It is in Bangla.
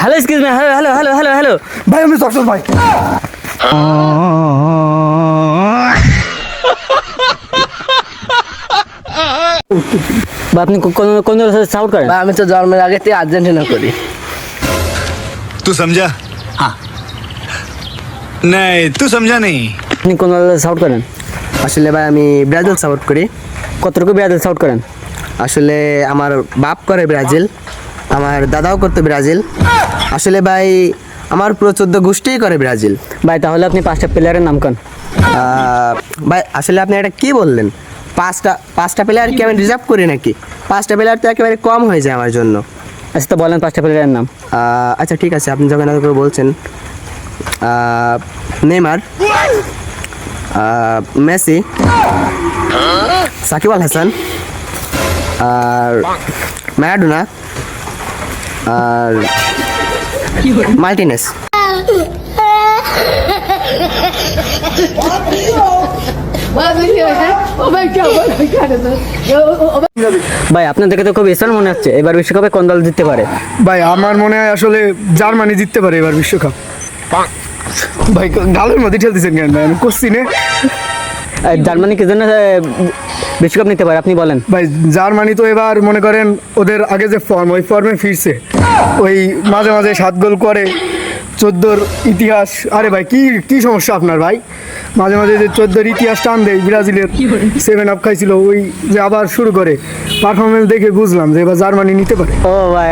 Hello excuse me, hello hello hello hello hello. ভাই আমি ডক্টর ভাই। বা আপনি কোন কোন দলের সাথে সাউট করেন? ভাই আমি তো জন্মের আগে থেকে আর্জেন্টিনা করি। तू समझा? हाँ नहीं तू समझा नहीं। আপনি কোন দলের সাউট করেন? আসলে ভাই আমি ব্রাজিল সাপোর্ট করি। কতটুকু ব্রাজিল সাউট করেন? আসলে আমার বাপ করে ব্রাজিল, আমার দাদাও করতো ব্রাজিল। আসলে ভাই আমার পুরো 14 গোষ্ঠীই করে ব্রাজিল। ভাই তাহলে আপনি 5টা প্লেয়ারের নাম কোন? ভাই আসলে আপনি এটা কি বললেন? পাঁচটা প্লেয়ার কি আমি রিজার্ভ করি নাকি? 5টা প্লেয়ার তো একেবারে কম হয়ে যায় আমার জন্য। আচ্ছা তো বলেন 5টা প্লেয়ারের নাম। আচ্ছা ঠিক আছে, আপনি যখন এত করে বলছেন, নেইমার, মেসি, সাকিব আল হাসান, আর ম্যারাডোনা, আর মার্টিনেস। ভাই আপনার দেখে তো খুব স্মার্ট মনে হচ্ছে, এবার বিশ্বকাপে কোন দল জিততে পারে? ভাই আমার মনে হয় আসলে জার্মানি জিততে পারে এবার বিশ্বকাপ। ভাই গালের মধ্যে ঠেলতেছেন কেন ভাই? আমি কোশ্চিনে জার্মানি কি জন্য বিশ্বকাপ নিতে পারে আপনি বলেন? ভাই জার্মানি তো এবার মনে করেন ওদের আগে যে ফর্ম, ওই ফর্মে ফিরছে। ওই মাঝে মাঝে 7 গোল করে, 14 ইতিহাস। আরে ভাই কি কি সমস্যা আপনার ভাই? মাঝে মাঝে যে 14 ইতিহাস টান দেয়, ব্রাজিলের 7 আপ খাইছিল, ওই যে আবার শুরু করে পারফরমেন্স দেখে বুঝলাম যে এবার জার্মানি নিতে পারে। ও ভাই